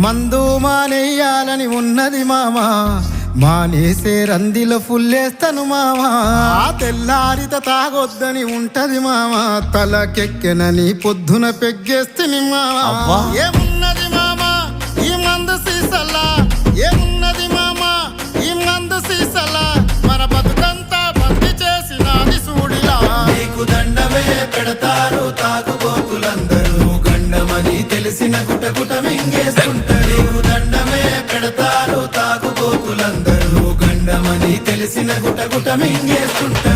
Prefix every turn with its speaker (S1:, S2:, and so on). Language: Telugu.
S1: మందు మానేయాలని ఉన్నది మామా, మానేసే రందిలో ఫుల్లేస్తాను మామా. తెల్లారిత తాగొద్దని ఉంటది మామా, తలకెక్కెనని పొద్దున పెగ్గేస్తుంది మామా. ఏమున్నది మామా ఈ మందు సీసలా, ఏమున్నది మామా ఈ మందు సీసలా, మన బతుకంతా బంది చేసినది సూడిలా. నీకు దండమే పెడతారు తాగుబోతులందరూ, గండమని తెలిసిన గుటగుట మింగేస్తుంటారు. దండమే పెడతారు తాగుబోతులందరూ, గండమని తెలిసిన గుటగుట మింగేస్తుంటారు.